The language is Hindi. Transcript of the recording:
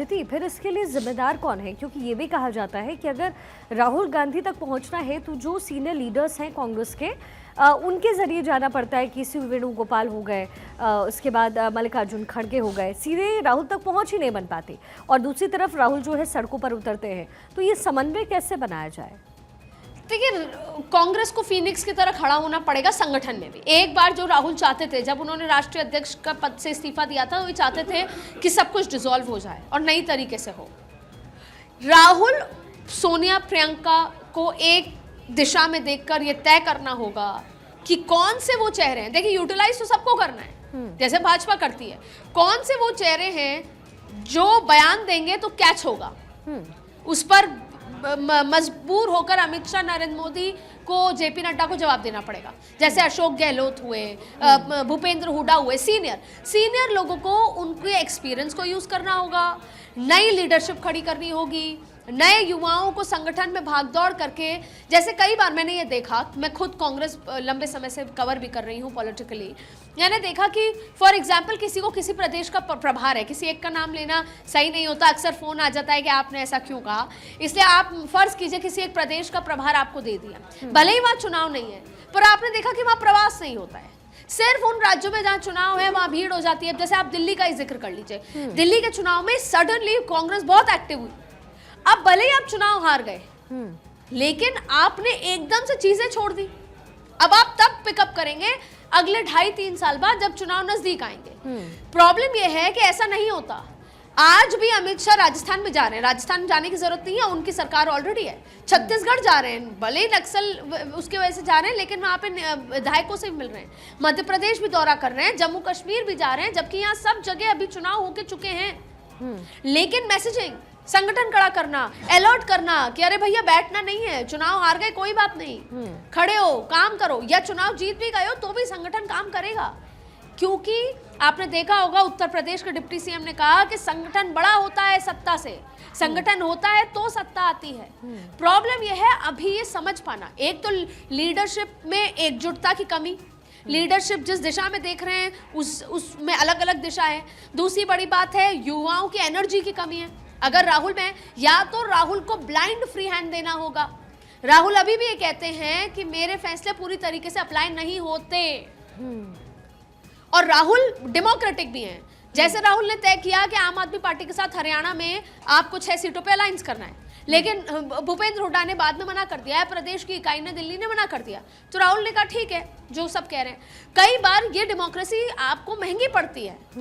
अदिति, फिर इसके लिए जिम्मेदार कौन है? क्योंकि ये भी कहा जाता है कि अगर राहुल गांधी तक पहुंचना है तो जो सीनियर लीडर्स हैं कांग्रेस के, उनके जरिए जाना पड़ता है। कि सी वेणुगोपाल हो गए, उसके बाद मल्लिकार्जुन खड़गे हो गए, सीधे राहुल तक पहुंच ही नहीं बन पाती। और दूसरी तरफ राहुल जो है सड़कों पर उतरते हैं, तो ये समन्वय कैसे बनाया जाए? देखिए, कांग्रेस को फीनिक्स की तरह खड़ा होना पड़ेगा संगठन में भी। एक बार जो राहुल चाहते थे, जब उन्होंने राष्ट्रीय अध्यक्ष का पद से इस्तीफा दिया था, वो चाहते थे कि सब कुछ डिसॉल्व हो जाए और नई तरीके से हो। राहुल, सोनिया, प्रियंका को एक दिशा में देखकर ये तय करना होगा कि कौन से वो चेहरे हैं। देखिए, यूटिलाइज तो सबको करना है, जैसे भाजपा करती है। कौन से वो चेहरे हैं जो बयान देंगे तो कैच होगा, उस पर मजबूर होकर अमित शाह, नरेंद्र मोदी को, जेपी नड्डा को जवाब देना पड़ेगा। जैसे अशोक गहलोत हुए, भूपेंद्र हुड्डा हुए, सीनियर लोगों को उनके एक्सपीरियंस को यूज करना होगा। नई लीडरशिप खड़ी करनी होगी, नए युवाओं को संगठन में भागदौड़ करके। जैसे कई बार मैंने ये देखा, मैं खुद कांग्रेस लंबे समय से कवर भी कर रही हूँ पॉलिटिकली, मैंने देखा कि फॉर एग्जाम्पल किसी को किसी प्रदेश का प्रभार है, किसी एक का नाम लेना सही नहीं होता, अक्सर फोन आ जाता है कि आपने ऐसा क्यों कहा। इसलिए आप फर्ज कीजिए किसी एक प्रदेश का प्रभार आपको दे दिया, भले ही वहाँ चुनाव नहीं है, पर आपने देखा कि वहाँ प्रवास नहीं होता है। सिर्फ उन राज्यों में जहां चुनाव है वहां भीड़ हो जाती है। जैसे आप दिल्ली का ही जिक्र कर लीजिए, दिल्ली के चुनाव में सडनली कांग्रेस बहुत एक्टिव हुई। अब भले ही आप चुनाव हार गए, लेकिन आपने एकदम से चीजें छोड़ दी। अब आप तब पिकअप करेंगे अगले 2.5-3 साल बाद, जब चुनाव नजदीक आएंगे। प्रॉब्लम यह है कि ऐसा नहीं होता। आज भी अमित शाह राजस्थान में जा रहे हैं, राजस्थान जाने की जरूरत नहीं है, उनकी सरकार ऑलरेडी है। छत्तीसगढ़ जा रहे हैं, भले ही नक्सल उसके वजह से जा रहे हैं, लेकिन वहां पे विधायकों से मिल रहे हैं। मध्य प्रदेश भी दौरा कर रहे हैं, जम्मू कश्मीर भी जा रहे हैं, जबकि यहाँ सब जगह अभी चुनाव होके चुके हैं। लेकिन मैसेजिंग, संगठन खड़ा करना, अलर्ट करना कि अरे भैया बैठना नहीं है, चुनाव हार गए कोई बात नहीं, खड़े हो, काम करो, या चुनाव जीत भी गए हो तो भी संगठन काम करेगा। क्योंकि आपने देखा होगा, उत्तर प्रदेश के डिप्टी सीएम ने कहा कि संगठन बड़ा होता है सत्ता से, संगठन होता है तो सत्ता आती है। प्रॉब्लम यह है अभी ये समझ पाना। एक तो लीडरशिप में एकजुटता की कमी, लीडरशिप जिस दिशा में देख रहे हैं उसमें अलग अलग दिशा है। दूसरी बड़ी बात है युवाओं की एनर्जी की कमी है। अगर राहुल में, या तो राहुल को ब्लाइंड फ्री हैंड देना होगा। राहुल अभी भी ये कहते हैं कि मेरे फैसले पूरी तरीके से अप्लाई नहीं होते, और राहुल डेमोक्रेटिक भी हैं। जैसे राहुल ने तय किया कि आम आदमी पार्टी के साथ हरियाणा में आपको 6 सीटों पे अलायंस करना है, लेकिन भूपेंद्र हुड्डा ने बाद में मना कर दिया है, प्रदेश की इकाई ने, दिल्ली ने मना कर दिया, तो राहुल ने कहा ठीक है जो सब कह रहे हैं। कई बार ये डेमोक्रेसी आपको महंगी पड़ती है।